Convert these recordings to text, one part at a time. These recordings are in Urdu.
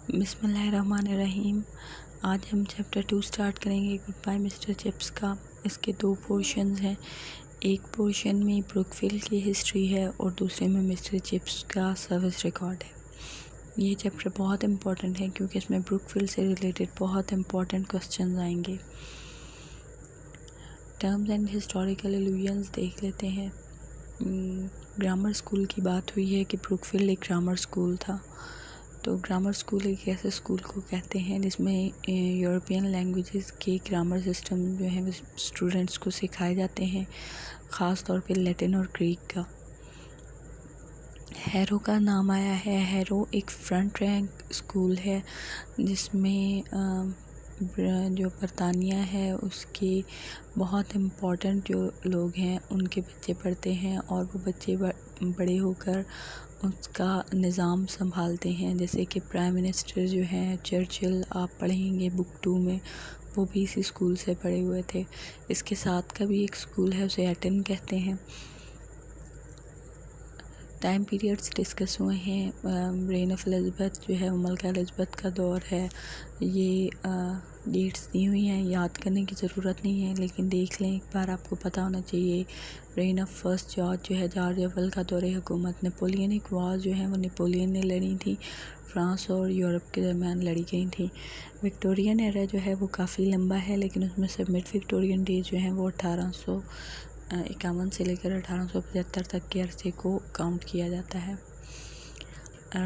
بسم اللہ الرحمن الرحیم۔ آج ہم چیپٹر 2 سٹارٹ کریں گے گڈ بائی مسٹر چپس کا۔ اس کے 2 پورشنز ہیں، ایک پورشن میں بروک فیلڈ کی ہسٹری ہے اور دوسرے میں مسٹر چپس کا سروس ریکارڈ ہے۔ یہ چیپٹر بہت امپورٹنٹ ہے کیونکہ اس میں بروک فیلڈ سے ریلیٹڈ بہت امپورٹنٹ کوسچنز آئیں گے۔ ٹرمز اینڈ ہسٹوریکل الوژنز دیکھ لیتے ہیں۔ گرامر اسکول کی بات ہوئی ہے کہ بروک فیلڈ ایک گرامر اسکول تھا۔ تو گرامر اسکول ایک ایسے اسکول کو کہتے ہیں جس میں یورپین لینگویجز کے گرامر سسٹم جو ہیں وہ اسٹوڈنٹس کو سکھائے جاتے ہیں، خاص طور پہ لیٹن اور گریک کا۔ ہیرو کا نام آیا ہے۔ ہیرو ایک فرنٹ رینک اسکول ہے جس میں جو برطانیہ ہے اس کے بہت امپورٹنٹ جو لوگ ہیں ان کے بچے پڑھتے ہیں اور وہ بچے بڑے ہو کر اس کا نظام سنبھالتے ہیں، جیسے کہ پرائم منسٹر جو ہیں چرچل، آپ پڑھیں گے بک 2 میں، وہ بھی اسی اسکول سے پڑھے ہوئے تھے۔ اس کے ساتھ کا بھی ایک اسکول ہے، اسے ایٹن کہتے ہیں۔ ٹائم پیریڈز ڈسکس ہوئے ہیں۔ رین آف الزبتھ جو ہے، ملکہ الزبتھ کا دور ہے۔ یہ ڈیٹس دی ہوئی ہیں، یاد کرنے کی ضرورت نہیں ہے لیکن دیکھ لیں ایک بار، آپ کو پتہ ہونا چاہیے۔ رین آف فرسٹ جارج جو ہے، جارج اول کا دور حکومت۔ نیپولینک وارز جو ہیں وہ نیپولین نے لڑی تھی، فرانس اور یورپ کے درمیان لڑی گئی تھیں۔ وکٹورین ایرا جو ہے وہ کافی لمبا ہے لیکن اس میں سے مڈ وکٹورین ڈیز جو ہیں وہ 1851 سے لے کر 1875 تک کے عرصے کو کاؤنٹ کیا جاتا ہے۔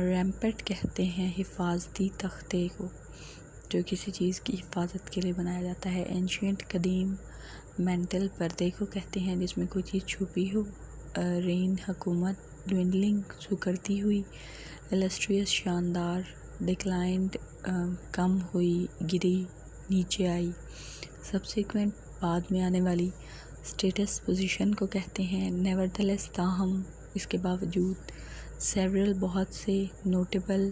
ریمپٹ کہتے ہیں حفاظتی تختے کو جو کسی چیز کی حفاظت کے لیے بنایا جاتا ہے۔ اینشینٹ قدیم مینٹل پردے کو کہتے ہیں جس میں کوئی چیز چھپی ہو۔ رین حکومت، ڈوینڈلنگ سکڑتی ہوئی۔ السٹریس شاندار، ڈکلائنڈ کم ہوئی، گری، نیچے آئی۔ سبسیکوینٹ بعد میں آنے والی۔ اسٹیٹس پوزیشن کو کہتے ہیں۔ نیورتھلیس تاہم، اس کے باوجود۔ سیورل بہت سے، نوٹیبل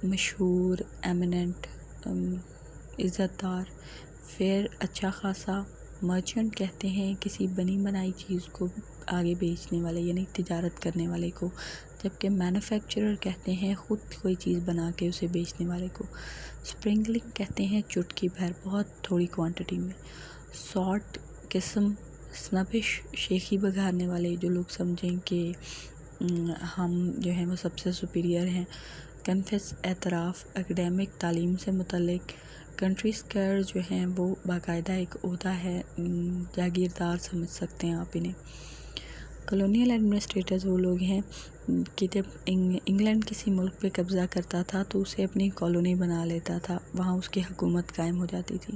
مشہور، ایمیننٹ عزت دار۔ فیئر اچھا خاصا۔ مرچنٹ کہتے ہیں کسی بنی بنائی چیز کو آگے بیچنے والے یعنی تجارت کرنے والے کو، جبکہ مینوفیکچرر کہتے ہیں خود کوئی چیز بنا کے اسے بیچنے والے کو۔ سپرنگلنگ کہتے ہیں چٹکی بھر، بہت تھوڑی کوانٹٹی میں۔ سارٹ قسم، سنبش شیخی بگاڑنے والے، جو لوگ سمجھیں کہ ہم جو ہیں وہ سب سے سپیریئر ہیں۔ کنفیس اعتراف، اکیڈیمک تعلیم سے متعلق۔ کنٹری اسکیئر جو ہیں وہ باقاعدہ ایک عہدہ ہے، جاگیردار سمجھ سکتے ہیں آپ انہیں۔ کالونیل ایڈمنسٹریٹرز وہ لوگ ہیں کہ جب انگلینڈ کسی ملک پہ قبضہ کرتا تھا تو اسے اپنی کالونی بنا لیتا تھا، وہاں اس کی حکومت قائم ہو جاتی تھی۔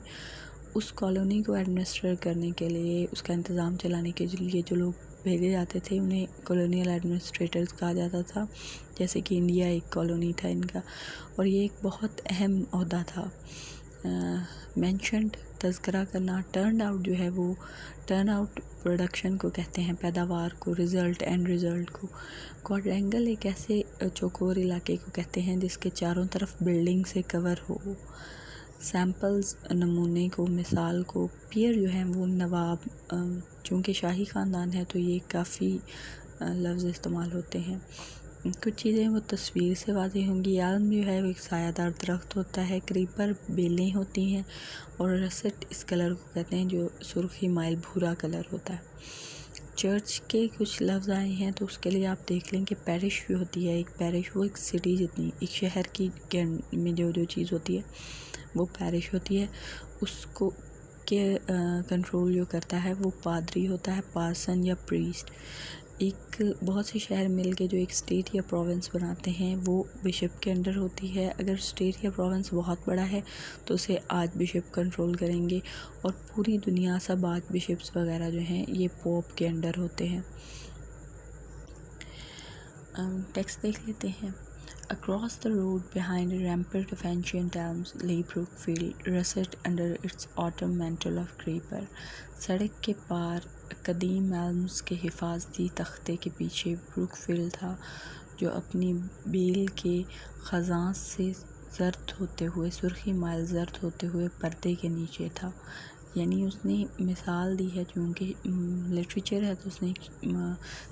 اس کالونی کو ایڈمنسٹر کرنے کے لیے، اس کا انتظام چلانے کے لیے جو لوگ بھیجے جاتے تھے انہیں کالونیل ایڈمنسٹریٹرز کہا جاتا تھا، جیسے کہ انڈیا ایک کالونی تھا ان کا، اور یہ ایک بہت اہم عہدہ تھا۔ مینشنڈ، تذکرہ کرنا۔ ٹرن آؤٹ جو ہے وہ، ٹرن آؤٹ پروڈکشن کو کہتے ہیں، پیداوار کو، ریزلٹ، اینڈ ریزلٹ کو۔ کوڈرینگل ایک ایسے چوکور علاقے کو کہتے ہیں جس کے چاروں طرف بلڈنگ سے کور ہو۔ سیمپلز، نمونے کو، مثال کو۔ پیئر جو ہیں وہ نواب، چونکہ شاہی خاندان ہے تو یہ کافی لفظ استعمال ہوتے ہیں۔ کچھ چیزیں وہ تصویر سے واضح ہوں گی۔ یالم جو ہے وہ ایک سایہ دار درخت ہوتا ہے۔ کریپر بیلیں ہوتی ہیں، اور رسٹ اس کلر کو کہتے ہیں جو سرخی مائل بھورا کلر ہوتا ہے۔ چرچ کے کچھ لفظ آئے ہیں تو اس کے لیے آپ دیکھ لیں کہ پیرش جو ہوتی ہے، ایک پیرش وہ ایک سٹی جتنی، ایک شہر کی میں جو چیز ہوتی ہے وہ پیرش ہوتی ہے، اس کو کے کنٹرول جو کرتا ہے وہ پادری ہوتا ہے، پارسن یا پریسٹ۔ ایک بہت سے شہر مل کے جو ایک اسٹیٹ یا پروونس بناتے ہیں وہ بشپ کے انڈر ہوتی ہے۔ اگر اسٹیٹ یا پروونس بہت بڑا ہے تو اسے آرچ بشپ کنٹرول کریں گے، اور پوری دنیا سب آرچ بشپس وغیرہ جو ہیں یہ پوپ کے انڈر ہوتے ہیں۔ ٹیکسٹ دیکھ لیتے ہیں۔ Across the road behind a rampart of ancient elms lay Brookfield, russet under its autumn mantle of creeper. سڑک کے پار قدیم ایلمز کے حفاظتی تختے کے پیچھے بروک فیلڈ تھا جو اپنی بیل کے خزاں سے زرد ہوتے ہوئے، سرخی مائل زرد ہوتے ہوئے پردے کے نیچے تھا۔ یعنی اس نے مثال دی ہے، چونکہ لٹریچر ہے تو اس نے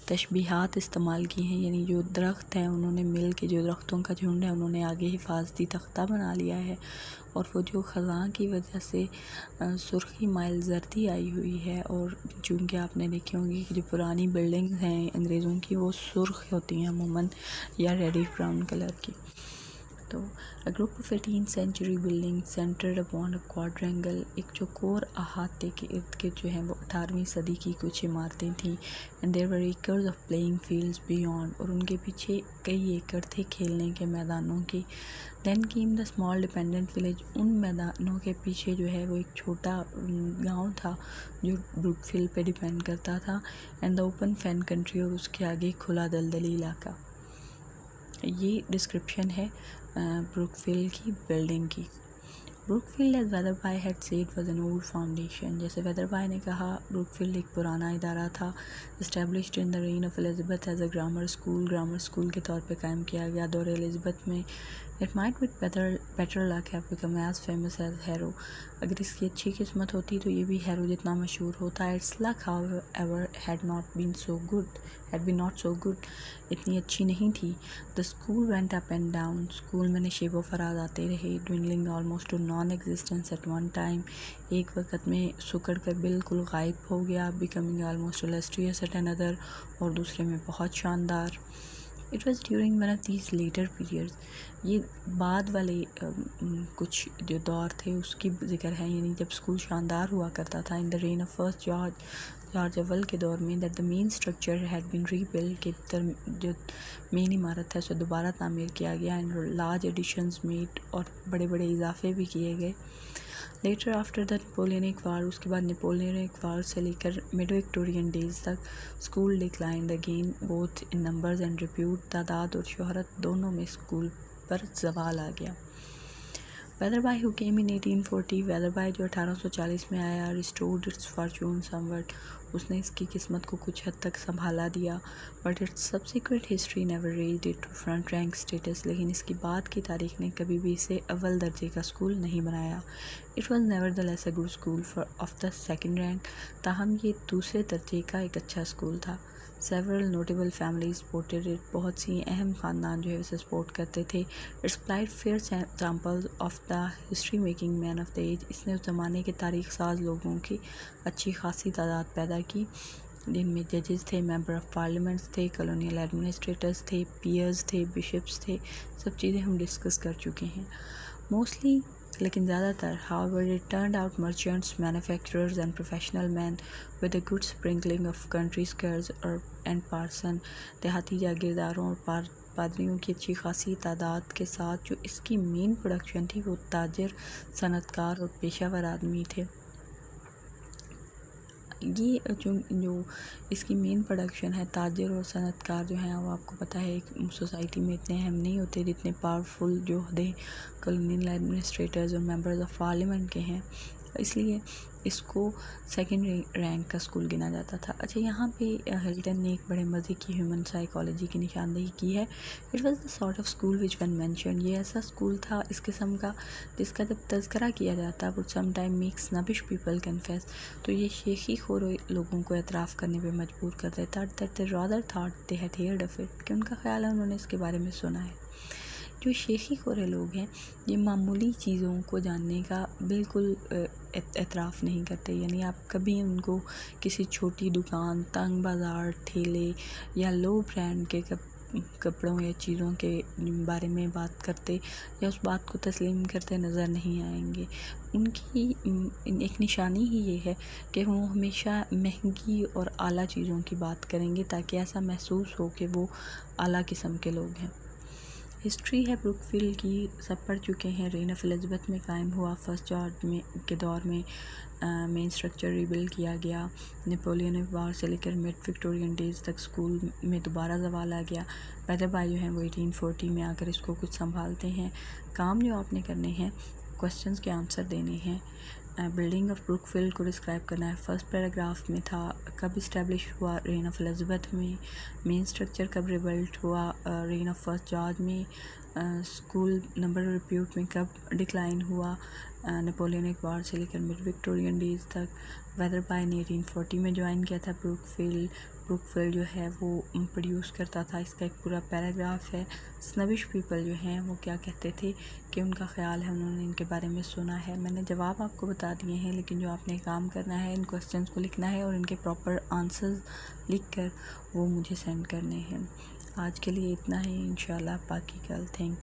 تشبیہات استعمال کی ہیں، یعنی جو درخت ہیں انہوں نے مل کے، جو درختوں کا جھنڈ ہے انہوں نے آگے حفاظتی تختہ بنا لیا ہے، اور وہ جو خزاں کی وجہ سے سرخی مائل زردی آئی ہوئی ہے، اور چونکہ آپ نے دیکھی ہوں گی کہ جو پرانی بلڈنگز ہیں انگریزوں کی وہ سرخ ہوتی ہیں عموماً، یا ریڈش براؤن کلر کی. تو a group of 18th century buildings centered upon a quadrangle، ایک جو کور احاطے کے ارد گرد جو ہیں وہ 18ویں صدی کی کچھ عمارتیں تھیں. and there were acres of playing fields beyond، اور ان کے پیچھے کئی ایکڑ تھے کھیلنے کے میدانوں کی. then came the small dependent village، ان میدانوں کے پیچھے جو ہے وہ ایک چھوٹا گاؤں تھا جو بروک فیلڈ پہ ڈیپینڈ کرتا تھا. and the open fen country، اور اس کے آگے کھلا دلدلی علاقہ. یہ ڈسکرپشن ہے بروک فیلڈ کی بلڈنگ کی. Brookfield as Weatherby had said was an old foundation, جیسے ویدر بائی نے کہا بروک فیلڈ ایک پرانا ادارہ تھا. Established in the reign of Elizabeth as a grammar school کے طور پہ قائم کیا گیا دور الزبتھ میں. It might with better luck have become as famous as Harrow, اگر اس کی اچھی قسمت ہوتی تو یہ بھی ہیرو جتنا مشہور ہوتا. It's look however had been not so good, اتنی اچھی نہیں تھی. The school went up and down, school میں نشیب و فراز آتے رہے. Dwindling almost to non existence at one time, ایک وقت میں سکڑ کر بالکل غائب ہو گیا. Becoming almost illustrious at another، اور دوسرے میں بہت شاندار. It was during one of these later periods، یہ بعد والے کچھ جو دور تھے اس کی ذکر ہے، یعنی جب اسکول شاندار ہوا کرتا تھا. in the reign of first George اول کے دور میں that the main structure had been rebuilt، کہ جو مین عمارت ہے اسے دوبارہ تعمیر کیا گیا. and large additions made، اور بڑے بڑے اضافے بھی کیے گئے. لیٹر آفٹر دا نیپولینک وار، اس کے بعد نیپولینک وار سے لے کر مڈ وکٹورین ڈیز تک school declined again both in numbers and repute, تعداد اور شہرت دونوں میں اسکول پر زوال آ گیا. Weather by who came in 1840، weather by جو 1840 میں آیا، ریسٹورڈ اٹس فارچون سموٹ، اس نے اس کی قسمت کو کچھ حد تک سنبھالا دیا. But its subsequent history never raised it to front rank status, لیکن اس کی بعد کی تاریخ نے کبھی بھی اسے اول درجے کا اسکول نہیں بنایا. It was never the less a good school of the second rank, تاہم یہ دوسرے درجے کا ایک اچھا اسکول تھا. several notable families supported it، بہت سی اہم خاندان جو ہے اسے سپورٹ کرتے تھے. It supplied fair examples of the history making men of the age، اس نے اس زمانے کے تاریخ ساز لوگوں کی اچھی خاصی تعداد پیدا کی، جن میں ججز تھے، ممبر آف پارلیمنٹس تھے، کالونیل ایڈمنسٹریٹرز تھے، پیئرز تھے، بشپس تھے. سب چیزیں ہم ڈسکس کر چکے ہیں. موسٹلی، لیکن زیادہ تر however it turned out merchants، manufacturers and professional men with a good sprinkling of country squires and parson، دیہاتی جاگیرداروں اور پادریوں کی اچھی خاصی تعداد کے ساتھ. جو اس کی مین پروڈکشن تھی وہ تاجر، صنعت کار اور پیشہ ور آدمی تھے. یہ جو اس کی مین پروڈکشن ہے، تاجر اور صنعت کار جو ہیں، وہ آپ کو پتہ ہے ایک سوسائٹی میں اتنے اہم نہیں ہوتے جتنے پاورفل جو عہدے کالونیل ایڈمنسٹریٹرز اور ممبرز آف پارلیمنٹ کے ہیں، اس لیے اس کو سیکنڈ رینک کا اسکول گنا جاتا تھا. اچھا، یہاں پہ ہلٹن نے ایک بڑے مزے کی ہیومن سائیکالوجی کی نشاندہی کی ہے. It was the sort of school which one mention, یہ ایسا اسکول تھا اس قسم کا جس کا جب تذکرہ کیا جاتا ہے بٹ سم ٹائم میکس نبش پیپل کنفیس، تو یہ شیخی خور لوگوں کو اعتراف کرنے پہ مجبور کر دیتا. That they rather thought they had heard of it, کہ ان کا خیال ہے انہوں نے اس کے بارے میں سنا ہے. جو شیخی خورے لوگ ہیں یہ معمولی چیزوں کو جاننے کا بالکل اعتراف نہیں کرتے، یعنی آپ کبھی ان کو کسی چھوٹی دکان، تنگ بازار، ٹھیلے یا لو برانڈ کے کپڑوں یا چیزوں کے بارے میں بات کرتے یا اس بات کو تسلیم کرتے نظر نہیں آئیں گے. ان کی ایک نشانی ہی یہ ہے کہ وہ ہمیشہ مہنگی اور اعلیٰ چیزوں کی بات کریں گے تاکہ ایسا محسوس ہو کہ وہ اعلیٰ قسم کے لوگ ہیں. ہسٹری ہے بروک فیلڈ کی، سب پڑھ چکے ہیں. رین آف الزبتھ میں قائم ہوا، فرسٹ جارج کے دور میں مین اسٹرکچر ریبلڈ کیا گیا. نیپولینک وار سے لے کر مڈ وکٹورین ڈیز تک اسکول میں دوبارہ زوال آ گیا. ویدر بائی جو ہیں وہ 1840 میں آ کر اس کو کچھ سنبھالتے ہیں. کام جو آپ نے کرنے ہیں، کوسچنز کے آنسر دینے ہیں. بلڈنگ آف بروک فیلڈ کو ڈسکرائب کرنا ہے. فرسٹ پیراگراف میں تھا کب اسٹیبلش ہوا، رین آف الزبتھ میں. مین اسٹرکچر کب ریبلڈ ہوا، رین آف فرسٹ جارج میں. اسکول نمبر ریپیوٹ میں کب ڈکلائن ہوا، نیپولینک وار سے لے کر مڈ وکٹورین ڈیز تک ویدر بائی نے 1840 میں جوائن کیا تھا. بروک فیلڈ جو ہے وہ پروڈیوس کرتا تھا. اس کا ایک پورا پیراگراف ہے. سنوش پیپل جو ہیں وہ کیا کہتے تھے کہ ان کا خیال ہے, انہوں نے ان کے بارے میں سنا ہے. میں نے جواب آپ کو بتا دیے ہیں, لیکن جو آپ نے کام کرنا ہے ان کوسچنس کو لکھنا ہے اور ان کے پراپر آنسرز لکھ کر وہ مجھے سینڈ کرنے ہیں. آج کے لیے اتنا ہی, انشاءاللہ باقی کل. تھینک